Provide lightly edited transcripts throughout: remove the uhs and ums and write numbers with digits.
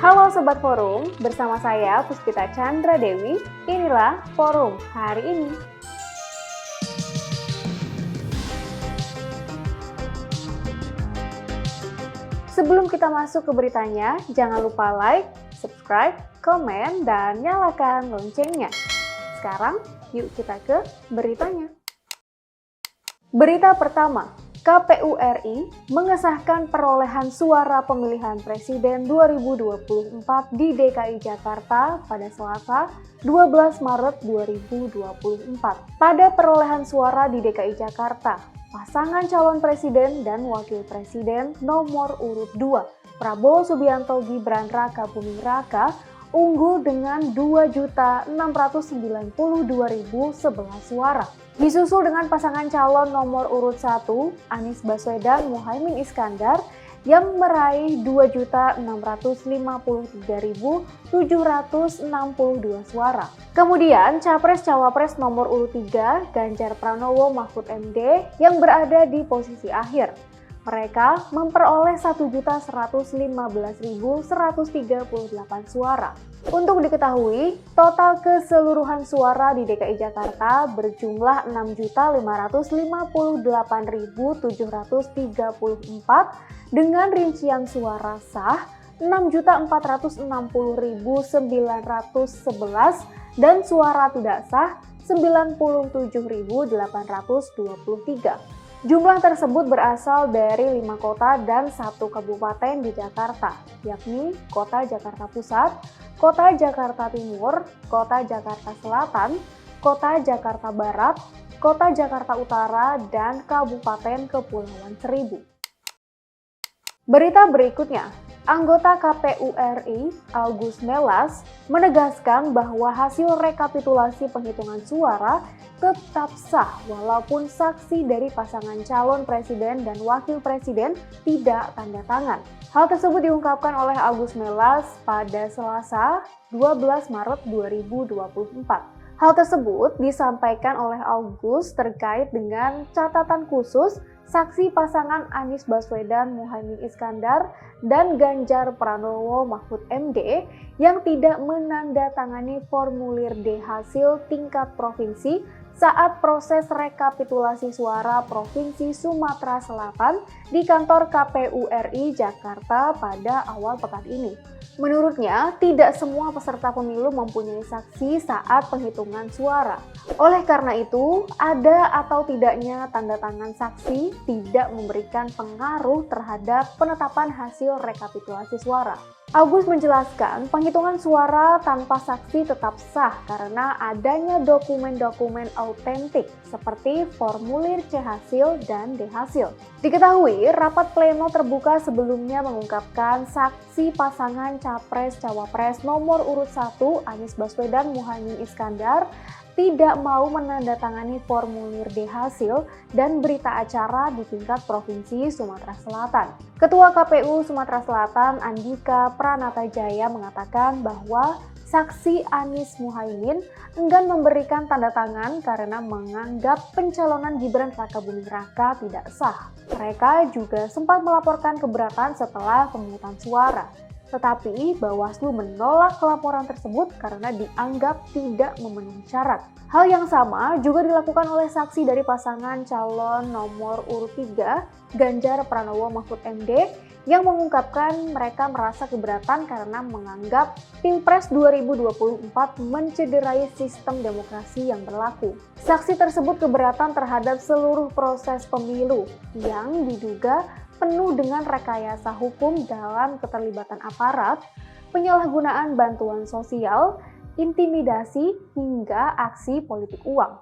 Halo Sobat Forum, bersama saya Puspita Chandra Dewi, inilah Forum hari ini. Sebelum kita masuk ke beritanya, jangan lupa like, subscribe, komen, dan nyalakan loncengnya. Sekarang, yuk kita ke beritanya. Berita pertama, KPU RI mengesahkan perolehan suara pemilihan presiden 2024 di DKI Jakarta pada Selasa 12 Maret 2024. Pada perolehan suara di DKI Jakarta, pasangan calon presiden dan wakil presiden nomor urut 2, Prabowo Subianto Gibran Rakabuming Raka, unggul dengan 2.692.011 suara. Disusul dengan pasangan calon nomor urut 1, Anies Baswedan Muhaimin Iskandar, yang meraih 2.653.762 suara. Kemudian Capres-Cawapres nomor urut 3, Ganjar Pranowo Mahfud MD, yang berada di posisi akhir. Mereka memperoleh 1.115.138 suara. Untuk diketahui, total keseluruhan suara di DKI Jakarta berjumlah 6.558.734 dengan rincian suara sah 6.460.911 dan suara tidak sah 97.823. Jumlah tersebut berasal dari 5 kota dan 1 kabupaten di Jakarta, yakni Kota Jakarta Pusat, Kota Jakarta Timur, Kota Jakarta Selatan, Kota Jakarta Barat, Kota Jakarta Utara, dan Kabupaten Kepulauan Seribu. Berita berikutnya, anggota KPU RI, Agus Melas, menegaskan bahwa hasil rekapitulasi penghitungan suara tetap sah walaupun saksi dari pasangan calon presiden dan wakil presiden tidak tanda tangan. Hal tersebut diungkapkan oleh Agus Melas pada Selasa 12 Maret 2024. Hal tersebut disampaikan oleh Agus terkait dengan catatan khusus saksi pasangan Anies Baswedan Muhaimin Iskandar dan Ganjar Pranowo Mahfud MD yang tidak menandatangani formulir D hasil tingkat provinsi saat proses rekapitulasi suara Provinsi Sumatera Selatan di kantor KPU RI Jakarta pada awal pekan ini. Menurutnya, tidak semua peserta pemilu mempunyai saksi saat penghitungan suara. Oleh karena itu, ada atau tidaknya tanda tangan saksi tidak memberikan pengaruh terhadap penetapan hasil rekapitulasi suara. Agus menjelaskan penghitungan suara tanpa saksi tetap sah karena adanya dokumen-dokumen autentik seperti formulir C hasil dan D hasil. Diketahui, rapat pleno terbuka sebelumnya mengungkapkan saksi pasangan Capres-Cawapres nomor urut 1 Anies Baswedan Muhaimin Iskandar tidak mau menandatangani formulir D hasil dan berita acara di tingkat Provinsi Sumatera Selatan. Ketua KPU Sumatera Selatan Andika Pranatajaya mengatakan bahwa saksi Anies Muhaimin enggan memberikan tanda tangan karena menganggap pencalonan Gibran Rakabuming Raka tidak sah. Mereka juga sempat melaporkan keberatan setelah pemungutan suara. Tetapi Bawaslu menolak laporan tersebut karena dianggap tidak memenuhi syarat. Hal yang sama juga dilakukan oleh saksi dari pasangan calon nomor urut 3, Ganjar Pranowo Mahfud MD, yang mengungkapkan mereka merasa keberatan karena menganggap Pilpres 2024 mencederai sistem demokrasi yang berlaku. Saksi tersebut keberatan terhadap seluruh proses pemilu yang diduga penuh dengan rekayasa hukum dalam keterlibatan aparat, penyalahgunaan bantuan sosial, intimidasi, hingga aksi politik uang.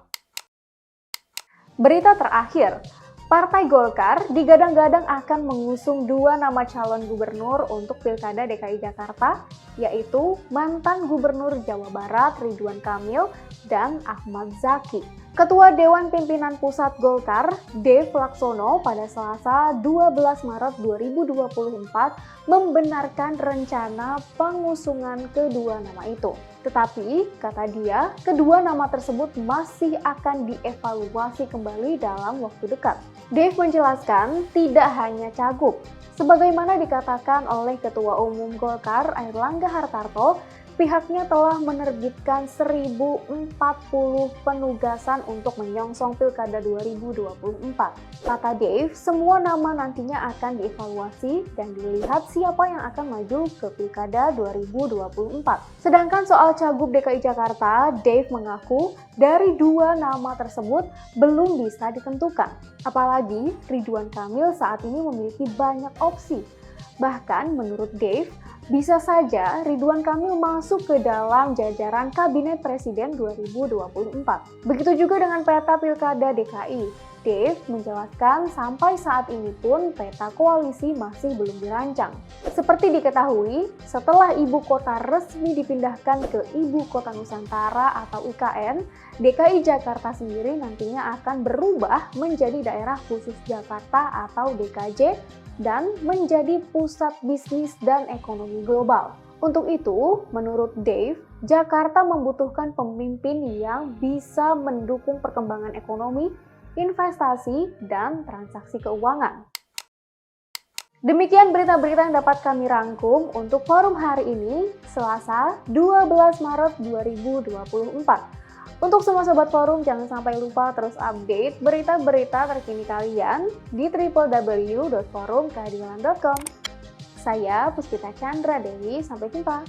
Berita terakhir, Partai Golkar digadang-gadang akan mengusung 2 nama calon gubernur untuk Pilkada DKI Jakarta, yaitu mantan Gubernur Jawa Barat Ridwan Kamil dan Ahmad Zaki. Ketua Dewan Pimpinan Pusat Golkar, Dev Laksono, pada Selasa 12 Maret 2024 membenarkan rencana pengusungan kedua nama itu. Tetapi, kata dia, kedua nama tersebut masih akan dievaluasi kembali dalam waktu dekat. Dev menjelaskan tidak hanya cagup, Sebagaimana dikatakan oleh Ketua Umum Golkar Airlangga Hartarto, pihaknya telah menerbitkan 1040 penugasan untuk menyongsong Pilkada 2024. Kata Dave, semua nama nantinya akan dievaluasi dan dilihat siapa yang akan maju ke Pilkada 2024. Sedangkan soal Cagup DKI Jakarta, Dave mengaku dari 2 nama tersebut belum bisa ditentukan. Apalagi Ridwan Kamil saat ini memiliki banyak opsi. Bahkan menurut Dave, bisa saja Ridwan Kamil masuk ke dalam jajaran Kabinet Presiden 2024. Begitu juga dengan peta Pilkada DKI. Dave menjelaskan sampai saat ini pun peta koalisi masih belum dirancang. Seperti diketahui, setelah ibu kota resmi dipindahkan ke Ibu Kota Nusantara atau IKN, DKI Jakarta sendiri nantinya akan berubah menjadi Daerah Khusus Jakarta atau DKJ dan menjadi pusat bisnis dan ekonomi global. Untuk itu, menurut Dave, Jakarta membutuhkan pemimpin yang bisa mendukung perkembangan ekonomi, investasi, dan transaksi keuangan. Demikian berita-berita yang dapat kami rangkum untuk forum hari ini, Selasa 12 Maret 2024. Untuk semua sobat forum, jangan sampai lupa terus update berita-berita terkini kalian di www.forumkeadilan.com. Saya Puspita Chandra Dewi, sampai jumpa.